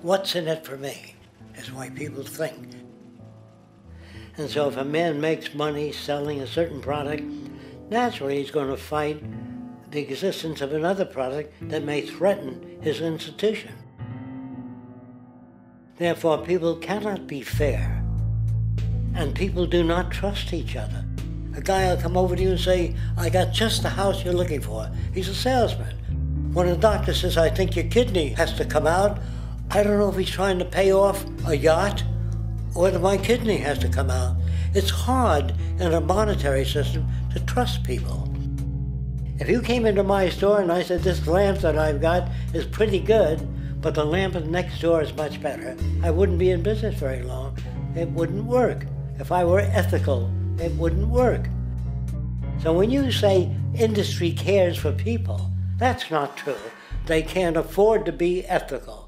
What's in it for me, is why people think. And so if a man makes money selling a certain product, naturally he's going to fight the existence of another product that may threaten his institution. Therefore, people cannot be fair, and people do not trust each other. A guy will come over to you and say, I got just the house you're looking for. He's a salesman. When a doctor says, I think your kidney has to come out, I don't know if he's trying to pay off a yacht or whether my kidney has to come out. It's hard in a monetary system to trust people. If you came into my store and I said, this lamp that I've got is pretty good, but the lamp next door is much better, I wouldn't be in business very long. It wouldn't work. If I were ethical, it wouldn't work. So when you say industry cares for people, that's not true. They can't afford to be ethical.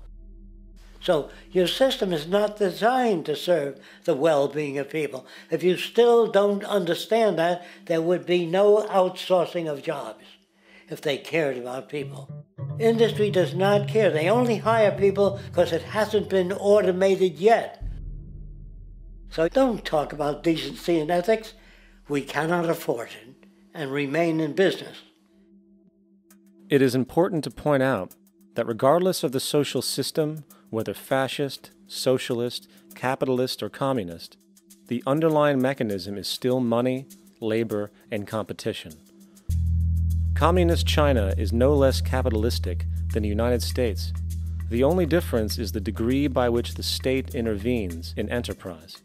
So your system is not designed to serve the well-being of people. If you still don't understand that, there would be no outsourcing of jobs if they cared about people. Industry does not care. They only hire people because it hasn't been automated yet. So don't talk about decency and ethics. We cannot afford it and remain in business. It is important to point out that regardless of the social system, whether fascist, socialist, capitalist, or communist, the underlying mechanism is still money, labor, and competition. Communist China is no less capitalistic than the United States. The only difference is the degree by which the state intervenes in enterprise.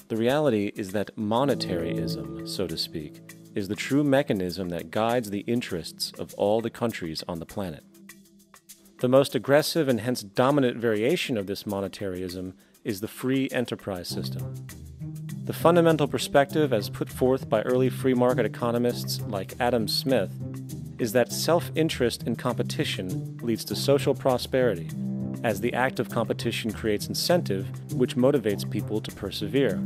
The reality is that monetaryism, so to speak, is the true mechanism that guides the interests of all the countries on the planet. The most aggressive and hence dominant variation of this monetaryism is the free enterprise system. The fundamental perspective, as put forth by early free market economists like Adam Smith, is that self-interest in competition leads to social prosperity, as the act of competition creates incentive, which motivates people to persevere.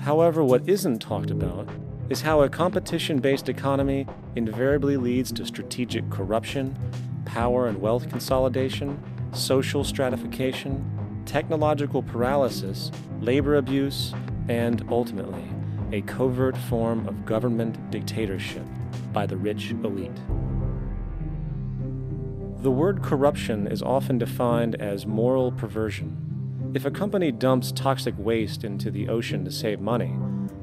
However, what isn't talked about is how a competition-based economy invariably leads to strategic corruption, power and wealth consolidation, social stratification, technological paralysis, labor abuse, and, ultimately, a covert form of government dictatorship by the rich elite. The word corruption is often defined as moral perversion. If a company dumps toxic waste into the ocean to save money,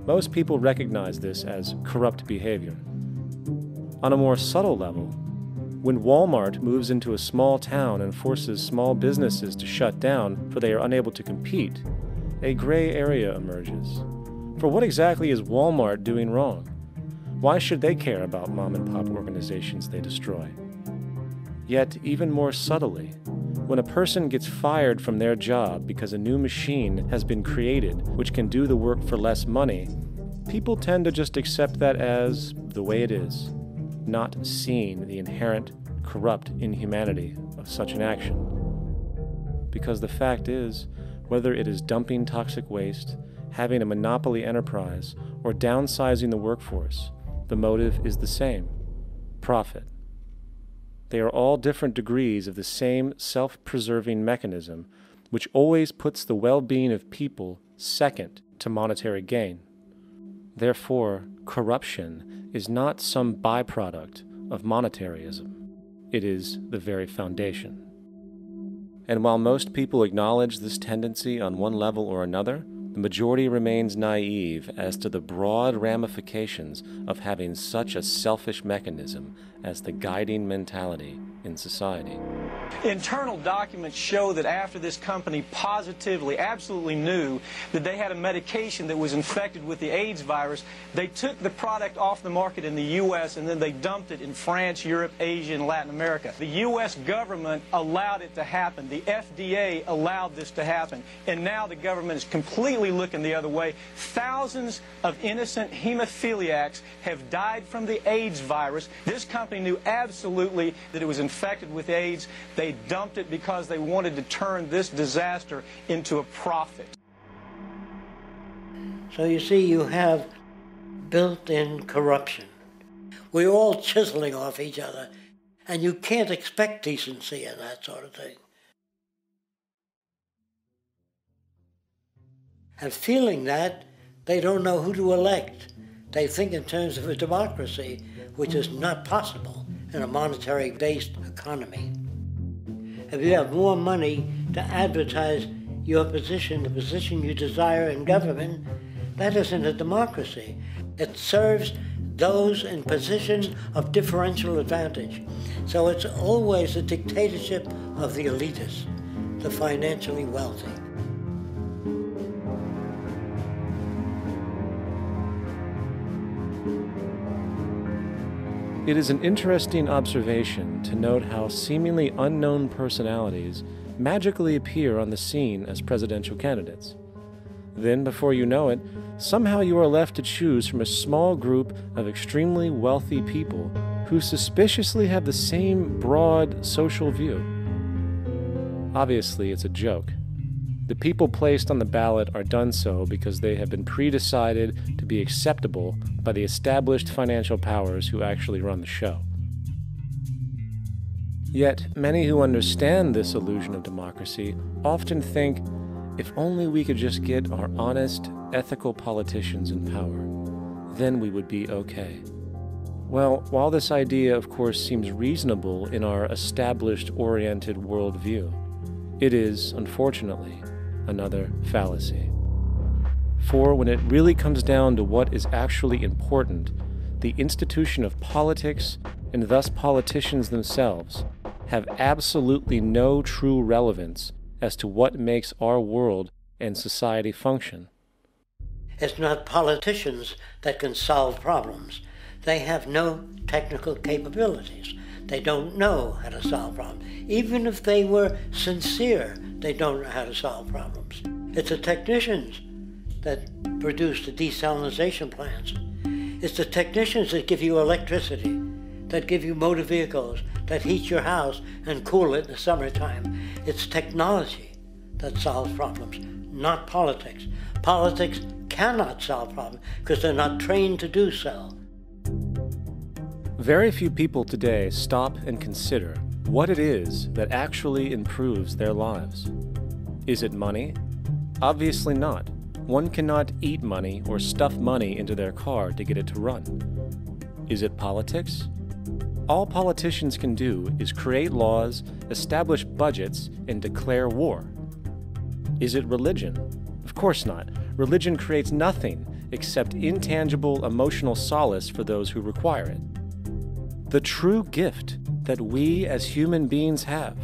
most people recognize this as corrupt behavior. On a more subtle level, when Walmart moves into a small town and forces small businesses to shut down for they are unable to compete, a gray area emerges. For what exactly is Walmart doing wrong? Why should they care about mom-and-pop organizations they destroy? Yet, even more subtly, when a person gets fired from their job because a new machine has been created which can do the work for less money, people tend to just accept that as the way it is, not seeing the inherent, corrupt inhumanity of such an action. Because the fact is, whether it is dumping toxic waste, having a monopoly enterprise, or downsizing the workforce, the motive is the same: profit. They are all different degrees of the same self-preserving mechanism, which always puts the well-being of people second to monetary gain. Therefore, corruption is not some byproduct of monetaryism. It is the very foundation. And while most people acknowledge this tendency on one level or another, the majority remains naive as to the broad ramifications of having such a selfish mechanism as the guiding mentality in society. Internal documents show that after this company positively, absolutely knew that they had a medication that was infected with the AIDS virus, they took the product off the market in the U.S. and then they dumped it in France, Europe, Asia, and Latin America. The U.S. government allowed it to happen. The FDA allowed this to happen. And now the government is completely looking the other way. Thousands of innocent hemophiliacs have died from the AIDS virus. This company knew absolutely that it was infected with AIDS. They dumped it because they wanted to turn this disaster into a profit. So you see, you have built-in corruption. We're all chiseling off each other. And you can't expect decency in that sort of thing. And feeling that, they don't know who to elect. They think in terms of a democracy, which is not possible in a monetary-based economy. If you have more money to advertise your position, the position you desire in government, that isn't a democracy. It serves those in positions of differential advantage. So it's always a dictatorship of the elitists, the financially wealthy. It is an interesting observation to note how seemingly unknown personalities magically appear on the scene as presidential candidates. Then, before you know it, somehow you are left to choose from a small group of extremely wealthy people who suspiciously have the same broad social view. Obviously, it's a joke. The people placed on the ballot are done so because they have been pre-decided to be acceptable by the established financial powers who actually run the show. Yet, many who understand this illusion of democracy often think, if only we could just get our honest, ethical politicians in power, then we would be okay. Well, while this idea, of course, seems reasonable in our established-oriented worldview, it is, unfortunately, another fallacy. For when it really comes down to what is actually important, the institution of politics, and thus politicians themselves, have absolutely no true relevance as to what makes our world and society function. It's not politicians that can solve problems. They have no technical capabilities. They don't know how to solve problems. Even if they were sincere, they don't know how to solve problems. It's the technicians that produce the desalination plants. It's the technicians that give you electricity, that give you motor vehicles, that heat your house and cool it in the summertime. It's technology that solves problems, not politics. Politics cannot solve problems because they're not trained to do so. Very few people today stop and consider what it is that actually improves their lives. Is it money? Obviously not. One cannot eat money or stuff money into their car to get it to run. Is it politics? All politicians can do is create laws, establish budgets, and declare war. Is it religion? Of course not. Religion creates nothing except intangible emotional solace for those who require it. The true gift that we as human beings have,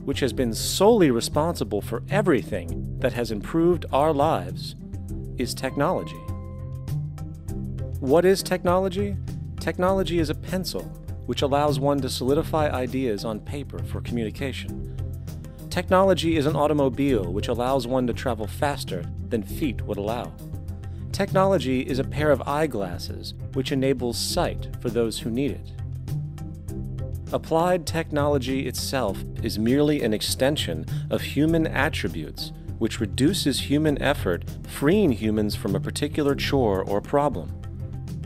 which has been solely responsible for everything that has improved our lives, is technology. What is technology? Technology is a pencil, which allows one to solidify ideas on paper for communication. Technology is an automobile, which allows one to travel faster than feet would allow. Technology is a pair of eyeglasses, which enables sight for those who need it. Applied technology itself is merely an extension of human attributes, which reduces human effort, freeing humans from a particular chore or problem.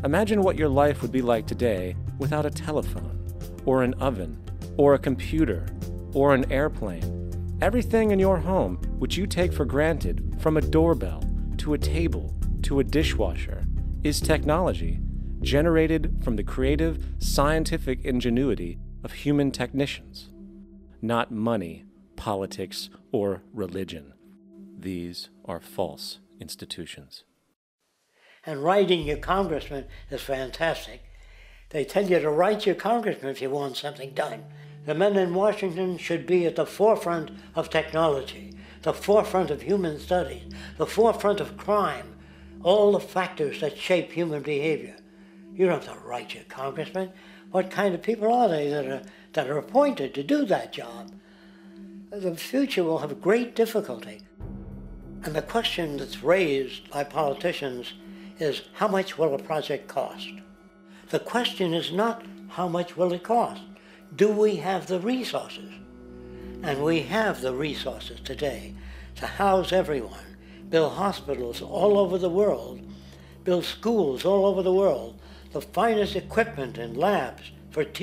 Imagine what your life would be like today without a telephone, or an oven, or a computer, or an airplane. Everything in your home, which you take for granted, from a doorbell, to a table, to a dishwasher, is technology, generated from the creative, scientific ingenuity of human technicians, not money, politics, or religion. These are false institutions. And writing your congressman is fantastic. They tell you to write your congressman if you want something done. The men in Washington should be at the forefront of technology, the forefront of human studies, the forefront of crime, all the factors that shape human behavior. You don't have to write your congressman. What kind of people are they that are appointed to do that job? The future will have great difficulty. And the question that's raised by politicians is, how much will a project cost? The question is not, how much will it cost? Do we have the resources? And we have the resources today to house everyone, build hospitals all over the world, build schools all over the world, the finest equipment and labs for teachers.